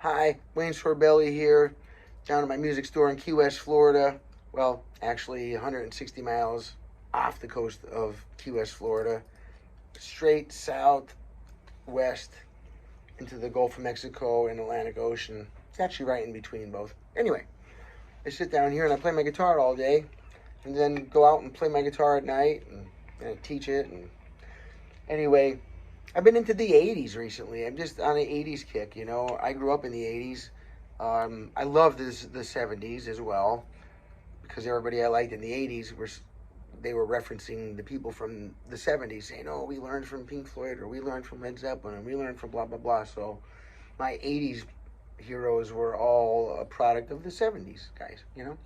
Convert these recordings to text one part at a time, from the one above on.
Hi, Wayne Sorbelli here, down at my music store in Key West, Florida. Well, actually 160 miles off the coast of Key West, Florida. Straight southwest into the Gulf of Mexico and Atlantic Ocean. It's actually right in between both. Anyway, I sit down here and I play my guitar all day, and then go out and play my guitar at night, and I teach it. And anyway, I've been into the 80s recently. I'm just on an 80s kick, you know. I grew up in the 80s. I love the 70s as well, because everybody I liked in the 80s they were referencing the people from the 70s, saying, oh, we learned from Pink Floyd, or we learned from Led Zeppelin, and we learned from blah, blah, blah. So my 80s heroes were all a product of the 70s guys, you know.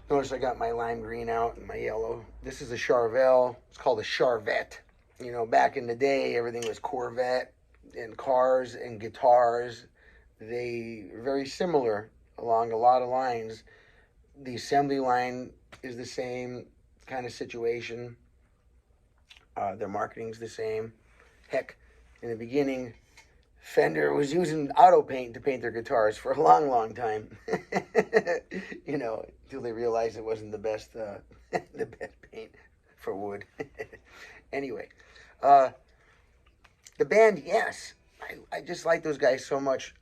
Notice I got my lime green out and my yellow. This is a Charvell. It's called a Charvette. You know, back in the day, everything was Corvette and cars and guitars. They are very similar along a lot of lines. The assembly line is the same kind of situation. Their marketing's the same. Heck, in the beginning, Fender was using auto paint to paint their guitars for a long, long time. You know, until they realized it wasn't the best paint for wood. Anyway, the band Yes, I just like those guys so much.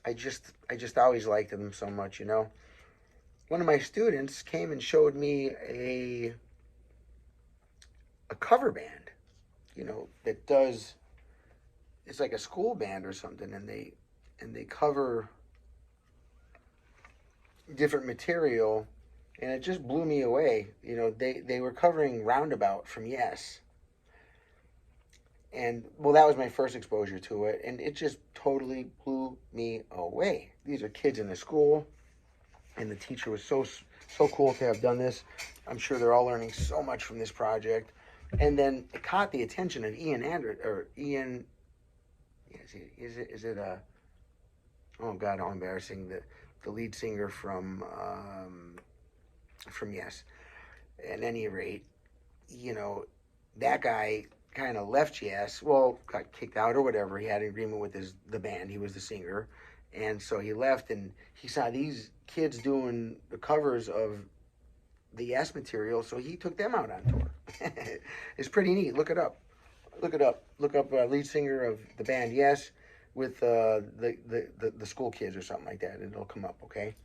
I just always liked them so much, you know. One of my students came and showed me a cover band, you know, that does, it's like a school band or something, and they cover different material, and it just blew me away. You know, they were covering Roundabout from Yes. And, well, that was my first exposure to it, and it just totally blew me away. These are kids in the school, and the teacher was so cool to have done this. I'm sure they're all learning so much from this project. And then it caught the attention of Ian, is it oh God, how embarrassing, the lead singer from Yes. At any rate, you know, that guy kind of left Yes, well, got kicked out or whatever. He had an agreement with the band. He was the singer. And so he left, and he saw these kids doing the covers of the Yes material, so he took them out on tour. It's pretty neat. Look it up. Look it up. Look up lead singer of the band Yes with the school kids or something like that. It'll come up, okay?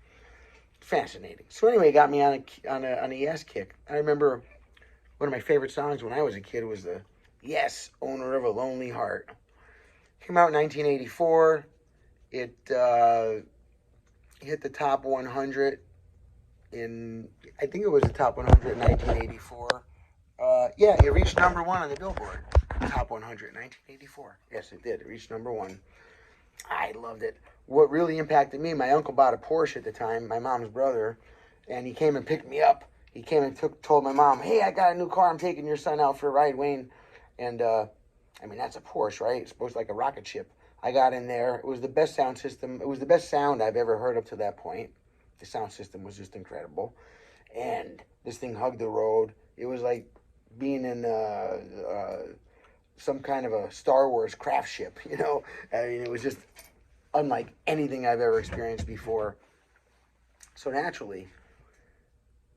Fascinating. So anyway, it got me on a Yes kick. I remember one of my favorite songs when I was a kid was the Yes, Owner of a Lonely Heart. Came out in 1984. It hit the top 100 I think it was the top 100 in 1984. Yeah, it reached number 1 on the Billboard Top 100 in 1984. Yes, it did. It reached number 1. I loved it. What really impacted me, my uncle bought a Porsche at the time, my mom's brother, and he came and picked me up. He came and told my mom, hey, I got a new car. I'm taking your son out for a ride, Wayne. And, I mean, that's a Porsche, right? It's supposed to like a rocket ship. I got in there. It was the best sound system. It was the best sound I've ever heard up to that point. The sound system was just incredible. And this thing hugged the road. It was like being in some kind of a Star Wars craft ship, you know? I mean, it was just unlike anything I've ever experienced before. So naturally,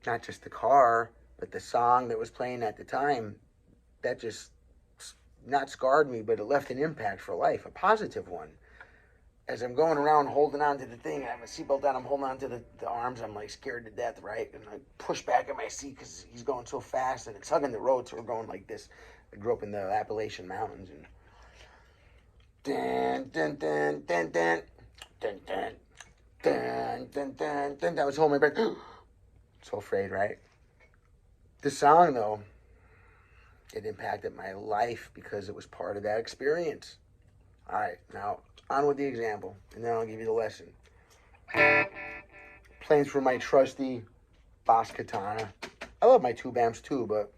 not just the car, but the song that was playing at the time, that just not scarred me, but it left an impact for life, a positive one. As I'm going around holding on to the thing, I have a seatbelt on, I'm holding on to the arms, I'm like scared to death, right? And I push back in my seat because he's going so fast, and it's hugging the road, so we're going like this. I grew up in the Appalachian Mountains, and dun dun dun dun dun dun dun dun dun dun dun. I was holding my breath. So afraid, right? The song, though, it impacted my life because it was part of that experience. All right, now on with the example, and then I'll give you the lesson. Playing through my trusty Boss Katana. I love my tube amps too, but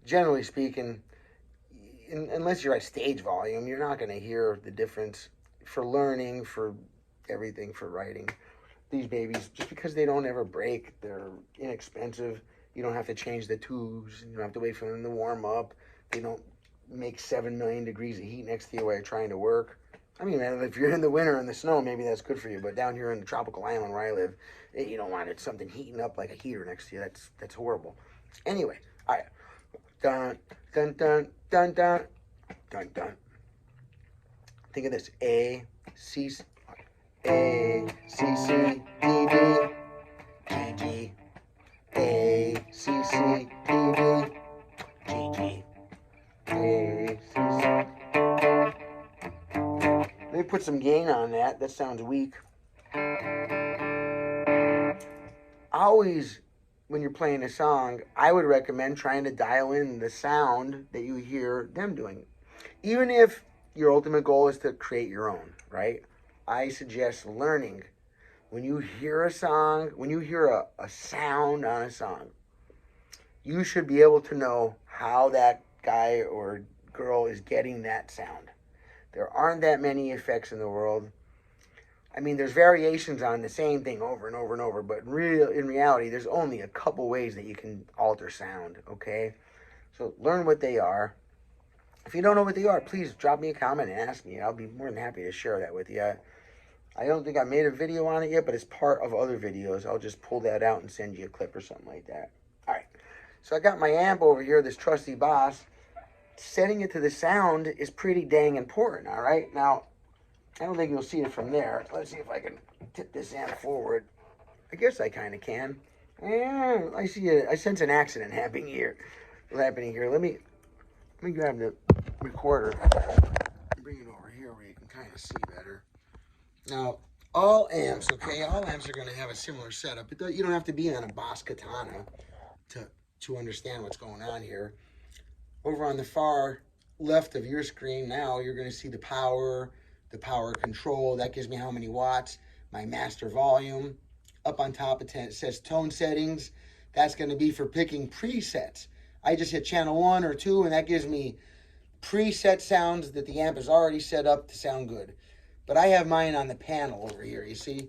generally speaking, unless you're at stage volume, you're not going to hear the difference for learning, for everything, for writing. These babies, just because they don't ever break, they're inexpensive. You don't have to change the tubes. You don't have to wait for them to warm up. They don't make 7 million degrees of heat next to you while you're trying to work. I mean, man, if you're in the winter in the snow, maybe that's good for you. But down here in the tropical island where I live, you don't want something heating up like a heater next to you. That's horrible. Anyway, all right. Dun, dun, dun, dun, dun, dun, dun. Think of this. A, C, C, D, D, G, G. A, C, C, D, D, G, G. A, C, C. Let me put some gain on that. That sounds weak. Always, when you're playing a song, I would recommend trying to dial in the sound that you hear them doing. Even if your ultimate goal is to create your own, right? I suggest learning. When you hear a song, when you hear a sound on a song, you should be able to know how that guy or girl is getting that sound. There aren't that many effects in the world. I mean, there's variations on the same thing over and over and over, but in reality, there's only a couple ways that you can alter sound, okay? So learn what they are. If you don't know what they are, please drop me a comment and ask me. I'll be more than happy to share that with you. I don't think I made a video on it yet, but it's part of other videos. I'll just pull that out and send you a clip or something like that. All right. So I got my amp over here, this trusty Boss. Setting it to the sound is pretty dang important, all right? Now, I don't think you'll see it from there. Let's see if I can tip this amp forward. I guess I kind of can. I see it. I sense an accident happening here. Let me grab the recorder. Bring it over here where you can kind of see better. Now, all amps, okay, all amps are going to have a similar setup. You don't have to be on a Boss Katana to understand what's going on here. Over on the far left of your screen now, you're going to see the power control. That gives me how many watts, my master volume. Up on top it says tone settings. That's going to be for picking presets. I just hit channel 1 or 2, and that gives me preset sounds that the amp is already set up to sound good. But I have mine on the panel over here. You see,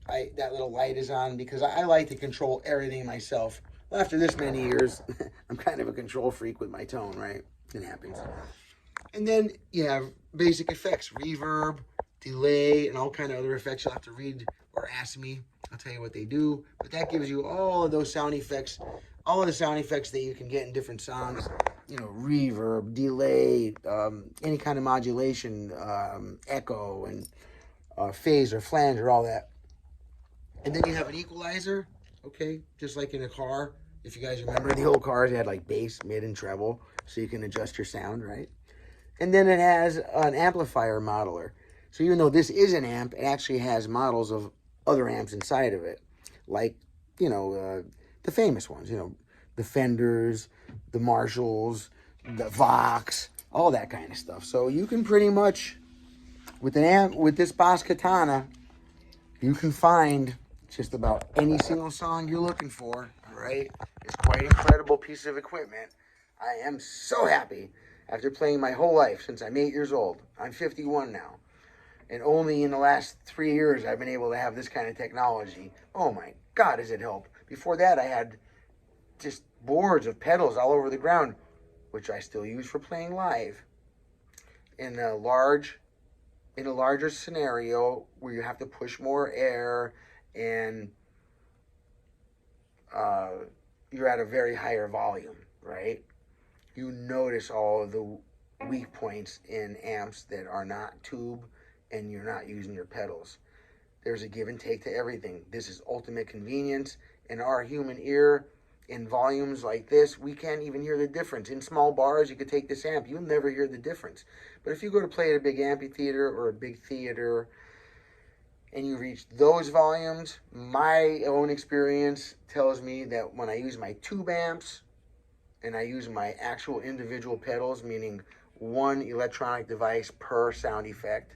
that little light is on because I like to control everything myself. Well, after this many years, I'm kind of a control freak with my tone, right? It happens. And then you have basic effects, reverb, delay, and all kind of other effects. You'll have to read or ask me. I'll tell you what they do. But that gives you all of those sound effects, all of the sound effects that you can get in different songs. You know, reverb, delay, any kind of modulation, echo, and phase or flange or all that. And then you have an equalizer, okay, just like in a car. If you guys remember, the old cars had like bass, mid, and treble, so you can adjust your sound, right? And then it has an amplifier modeler. So even though this is an amp, it actually has models of other amps inside of it. Like, you know, the famous ones, you know, the Fenders, the Marshalls, the Vox, all that kind of stuff. So you can pretty much, with an amp, with this Boss Katana, you can find just about any single song you're looking for, all right? It's quite an incredible piece of equipment. I am so happy after playing my whole life since I'm 8 years old. I'm 51 now. And only in the last 3 years I've been able to have this kind of technology. Oh my God, does it help. Before that, I had just boards of pedals all over the ground, which I still use for playing live. In a larger scenario where you have to push more air and you're at a very higher volume, right? You notice all of the weak points in amps that are not tube and you're not using your pedals. There's a give and take to everything. This is ultimate convenience. In our human ear, in volumes like this, we can't even hear the difference. In small bars, you could take this amp, you'll never hear the difference. But if you go to play at a big amphitheater or a big theater and you reach those volumes, my own experience tells me that when I use my tube amps and I use my actual individual pedals, meaning one electronic device per sound effect,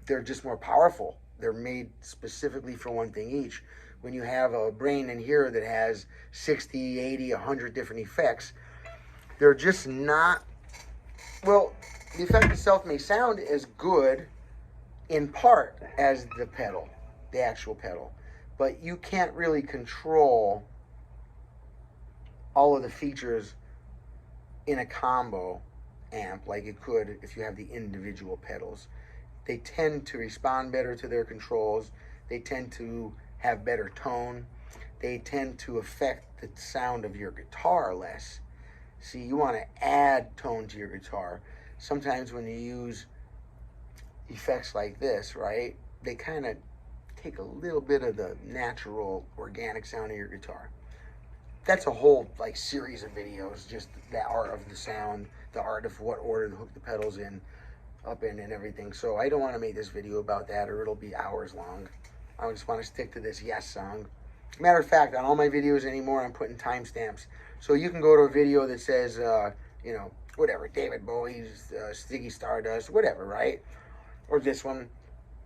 they're just more powerful. They're made specifically for one thing each. When you have a brain in here that has 60, 80, 100 different effects, they're just not, well, the effect itself may sound as good in part as the pedal, the actual pedal, but you can't really control all of the features in a combo amp like you could if you have the individual pedals. they tend to respond better to their controls. They tend to have better tone. They tend to affect the sound of your guitar less. See, you want to add tone to your guitar. Sometimes when you use effects like this, right, they kind of take a little bit of the natural, organic sound of your guitar. That's a whole like series of videos, just the art of the sound, the art of what order to hook the pedals in, up in, and everything. So I don't want to make this video about that, or it'll be hours long. I just want to stick to this Yes song. Matter of fact, on all my videos anymore, I'm putting timestamps. So you can go to a video that says, you know, whatever, David Bowie's Ziggy Stardust, whatever, right? Or this one.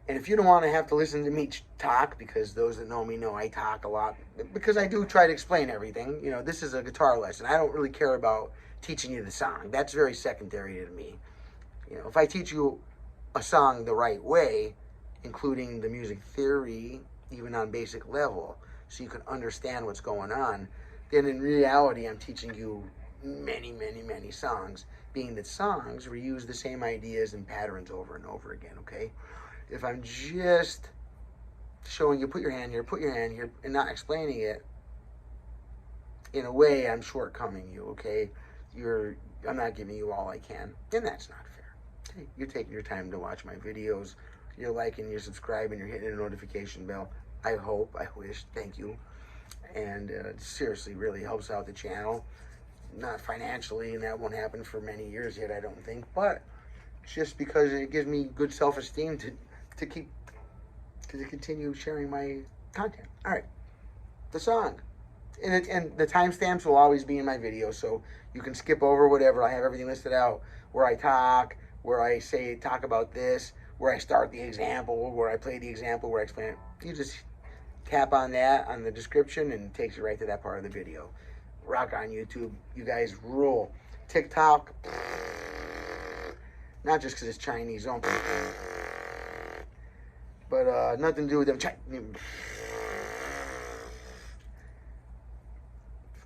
And if you don't want to have to listen to me talk, because those that know me know I talk a lot, because I do try to explain everything. You know, this is a guitar lesson. I don't really care about teaching you the song. That's very secondary to me. You know, if I teach you a song the right way, including the music theory, even on basic level, so you can understand what's going on, then in reality I'm teaching you many, many, many songs, being that songs reuse the same ideas and patterns over and over again, okay? If I'm just showing you, put your hand here, and not explaining it, in a way I'm shortcoming you, okay? I'm not giving you all I can, and that's not fair. Okay? You're taking your time to watch my videos, you're liking, you're subscribing, you're hitting the notification bell. I hope, I wish, thank you. And it seriously really helps out the channel. Not financially, and that won't happen for many years yet, I don't think, but just because it gives me good self-esteem to continue sharing my content. All right, the song. And the timestamps will always be in my video, so you can skip over whatever. I have everything listed out, where I talk, where I say, talk about this, where I start the example, where I play the example, where I explain it. You just tap on that on the description and it takes you right to that part of the video. Rock on YouTube. You guys rule. TikTok, not just because it's Chinese, don't, but nothing to do with them.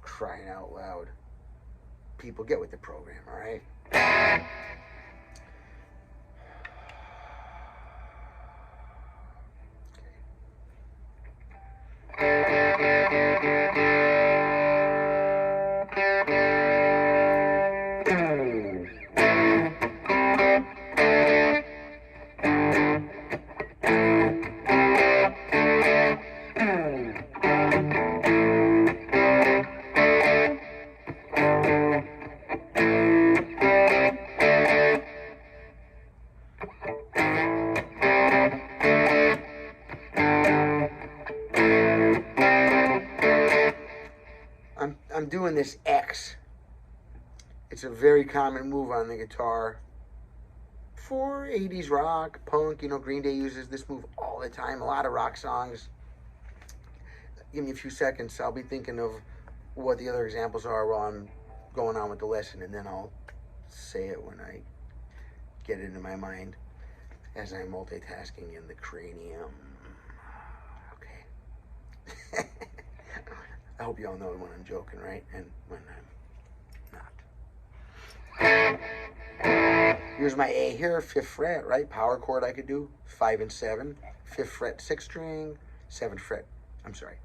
Crying out loud. People, get with the program, all right? I'm doing this X. It's a very common move on the guitar for 80s rock, punk. You know, Green Day uses this move all the time. A lot of rock songs. Give me a few seconds. I'll be thinking of what the other examples are while I'm going on with the lesson, and then I'll say it when I get it into my mind as I'm multitasking in the cranium. Okay. I hope you all know when I'm joking, right? And when I'm not. Here's my A here, 5th fret, right? Power chord I could do, 5 and 7. 5th fret, 6th string, 7th fret, I'm sorry.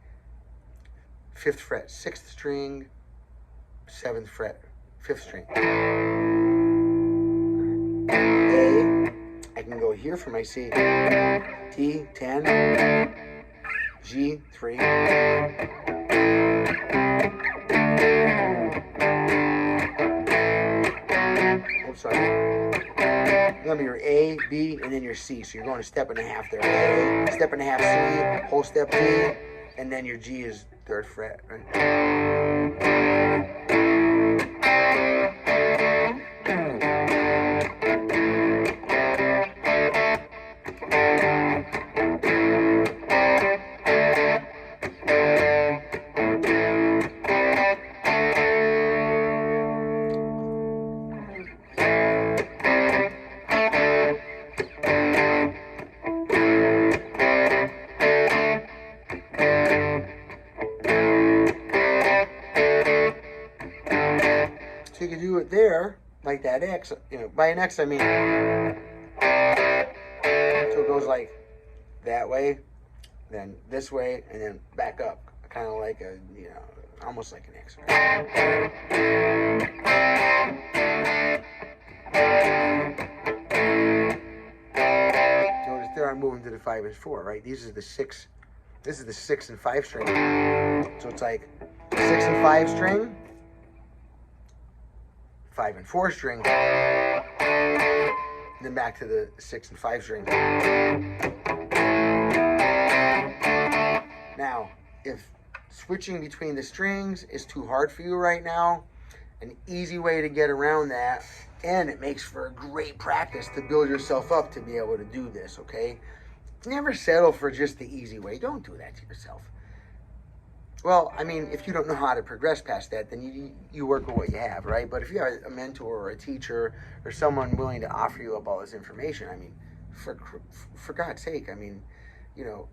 5th fret, 6th string, 7th fret, 5th string. A, I can go here for my C. D, 10, G, 3. Oh, sorry. Remember your A, B, and then your C. So you're going a step and a half there. A, step and a half C, whole step D, and then your G is 3rd fret, right? So you can do it there, like that X. You know, by an X I mean like that way, then this way, and then back up, kind of like a, you know, almost like an X-ray. Notice there I'm moving to the 5 and 4, right? These are the 6. This is the 6 and 5 string. So it's like 6 and 5 string, 5 and 4 string, and then back to the 6 and 5 string. Now, if switching between the strings is too hard for you right now, an easy way to get around that, and it makes for a great practice to build yourself up to be able to do this, okay? Never settle for just the easy way. Don't do that to yourself. Well, I mean, if you don't know how to progress past that, then you work with what you have, right? But if you have a mentor or a teacher or someone willing to offer you up all this information, I mean, for God's sake, I mean, you know,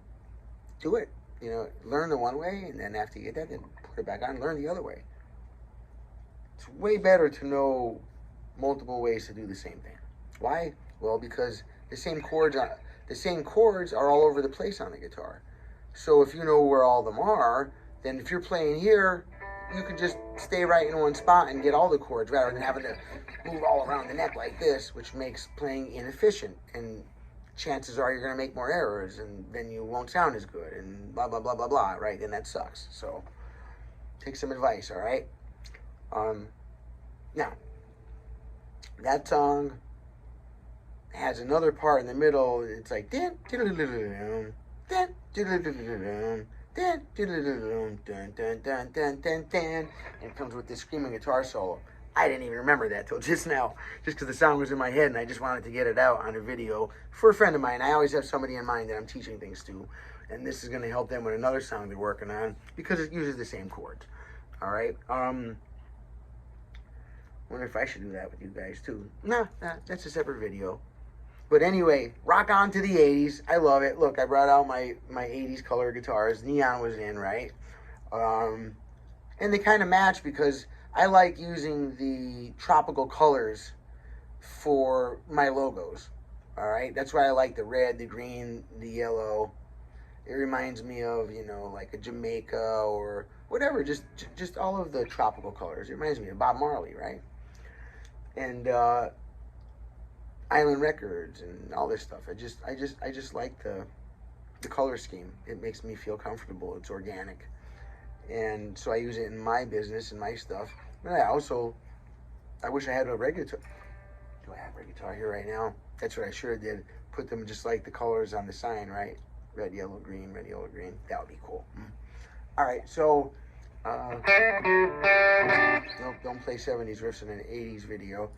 do it. You know, learn the one way, and then after you get that, then put it back on and learn the other way. It's way better to know multiple ways to do the same thing. Why? Well, because the same chords are all over the place on the guitar. So if you know where all of them are, then if you're playing here, you can just stay right in one spot and get all the chords rather than having to move all around the neck like this, which makes playing inefficient, and chances are you're going to make more errors, and then you won't sound as good, and blah, blah, blah, blah, blah, right? And that sucks. So take some advice, all right? Now, that song has another part in the middle. It's like, and it comes with this screaming guitar solo. I didn't even remember that till just now, just because the song was in my head and I just wanted to get it out on a video for a friend of mine. I always have somebody in mind that I'm teaching things to, and this is going to help them with another song they're working on because it uses the same chords. All right. Wonder if I should do that with you guys too. Nah, that's a separate video. But anyway, rock on to the 80s. I love it. Look, I brought out my 80s color guitars. Neon was in, right? And they kind of match because I like using the tropical colors for my logos. All right? That's why I like the red, the green, the yellow. It reminds me of, you know, like a Jamaica or whatever. Just all of the tropical colors. It reminds me of Bob Marley, right? And Island Records and all this stuff. I just like the color scheme. It makes me feel comfortable. It's organic, and so I use it in my business and my stuff. But I wish I had a red guitar. Do I have a red guitar here right now? That's what I sure did. Put them just like the colors on the sign, right? Red, yellow, green, red, yellow, green. That would be cool. All right, so nope, don't play 70s riffs in an 80s video.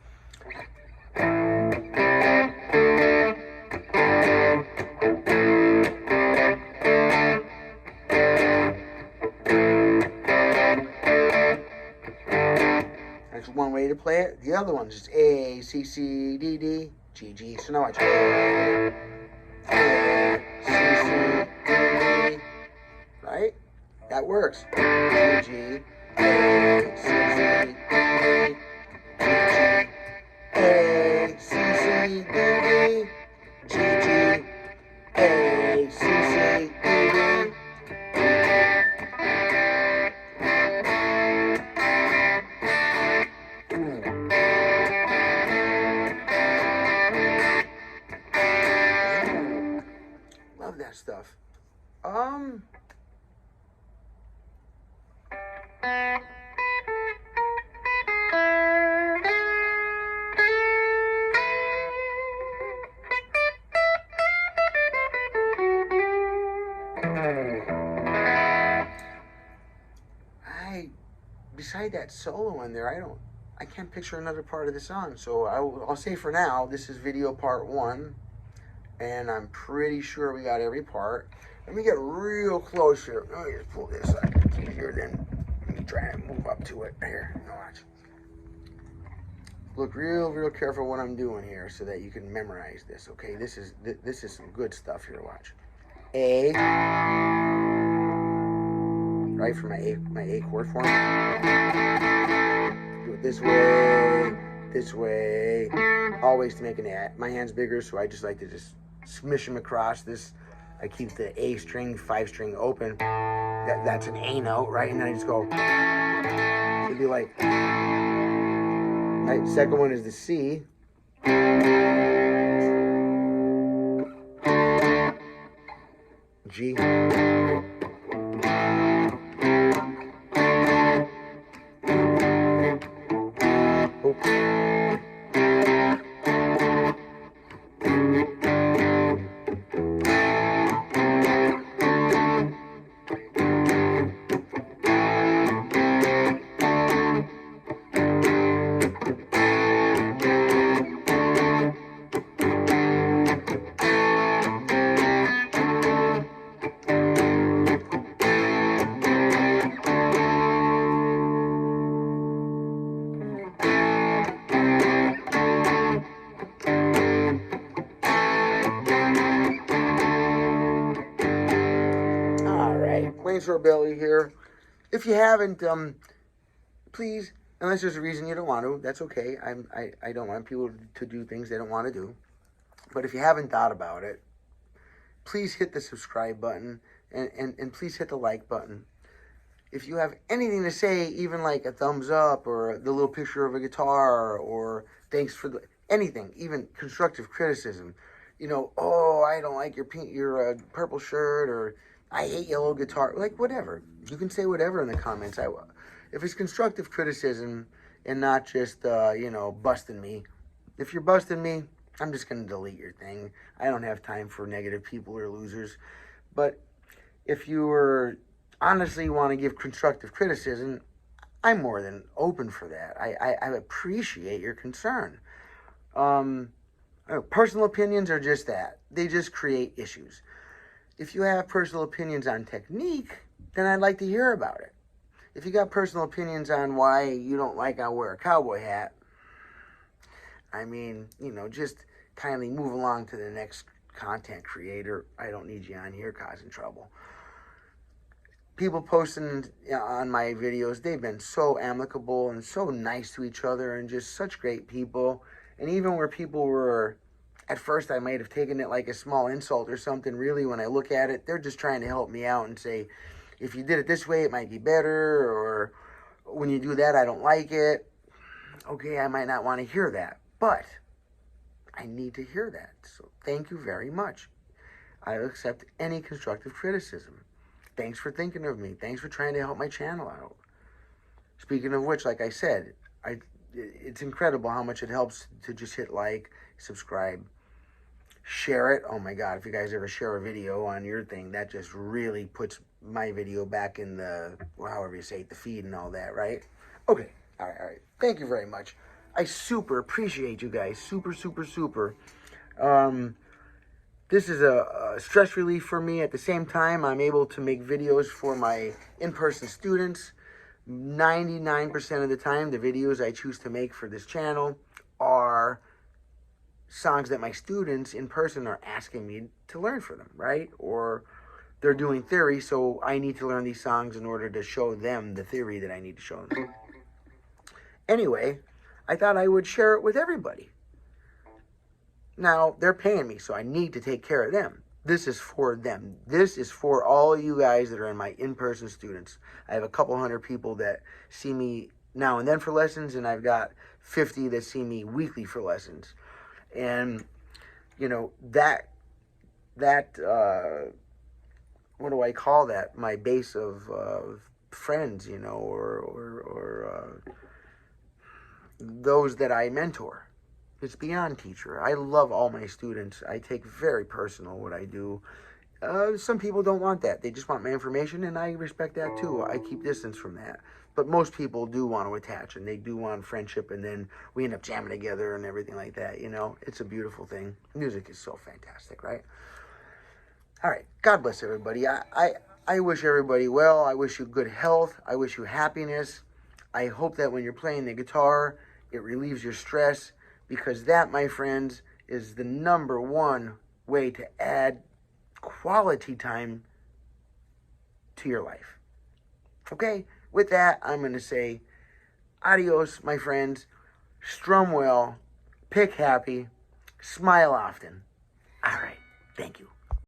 That's one way to play it. The other one's just A, C, C, D, D, G, G. So now I try A, C, C, D, D. Right? That works. G, G, A, C, C, D, D, G, G, A, C, C, D, D, G, G, A, C, C, D, D. Love that stuff. Beside that solo in there, I can't picture another part of the song. So I'll say for now, this is video part 1, and I'm pretty sure we got every part. Let me get real close here. Let me just pull this up. It's easier than me trying to move up to it. Here, watch. Look real careful what I'm doing here so that you can memorize this. Okay, this is some good stuff here. Watch. A. Right, for my A chord form. Do it this way, always to make an A. My hand's bigger, so I just like to just smish them across this. I keep the A string, 5 string open. That's an A note, right? And then I just go. It'd be like. Right. Second one is the C. G. Oops. Sorbelli here. If you haven't, please, unless there's a reason you don't want to, that's okay. I don't want people to do things they don't want to do. But if you haven't thought about it, please hit the subscribe button and please hit the like button. If you have anything to say, even like a thumbs up or the little picture of a guitar or thanks for anything, even constructive criticism, you know, oh, I don't like your purple shirt, or I hate yellow guitar, like whatever. You can say whatever in the comments. If it's constructive criticism and not just, you know, busting me. If you're busting me, I'm just going to delete your thing. I don't have time for negative people or losers. But if you honestly want to give constructive criticism, I'm more than open for that. I appreciate your concern. Personal opinions are just that. They just create issues. If you have personal opinions on technique, then I'd like to hear about it. If you got personal opinions on why you don't like I wear a cowboy hat, I mean, you know, just kindly move along to the next content creator. I don't need you on here causing trouble. People posting on my videos, they've been so amicable and so nice to each other and just such great people. And even where people were, at first I might have taken it like a small insult or something, really when I look at it, they're just trying to help me out and say, if you did it this way, it might be better, or when you do that, I don't like it. Okay, I might not want to hear that, but I need to hear that. So thank you very much. I accept any constructive criticism. Thanks for thinking of me. Thanks for trying to help my channel out. Speaking of which, like I said, it's incredible how much it helps to just hit like, subscribe, share it. Oh my God, if you guys ever share a video on your thing, that just really puts my video back in the, well, however you say it, the feed and all that, right? Okay, all right. Thank you very much. I super appreciate you guys. Super. This is a stress relief for me. At the same time, I'm able to make videos for my in-person students. 99% of the time, the videos I choose to make for this channel are songs that my students in person are asking me to learn for them, right? Or they're doing theory, so I need to learn these songs in order to show them the theory that I need to show them. Anyway, I thought I would share it with everybody. Now, they're paying me, so I need to take care of them. This is for them. This is for all of you guys that are in my in-person students. I have a couple hundred people that see me now and then for lessons, and I've got 50 that see me weekly for lessons. And, you know, that what do I call that? My base of friends, you know, or those that I mentor. It's beyond teacher. I love all my students. I take very personal what I do. Some people don't want that. They just want my information, and I respect that too. I keep distance from that. But most people do want to attach, and they do want friendship, and then we end up jamming together and everything like that, you know? It's a beautiful thing. Music is so fantastic, right? All right. God bless everybody. I wish everybody well. I wish you good health. I wish you happiness. I hope that when you're playing the guitar, it relieves your stress, because that, my friends, is the #1 way to add quality time to your life. Okay? With that, I'm going to say adios, my friends. Strum well, pick happy, smile often. All right. Thank you.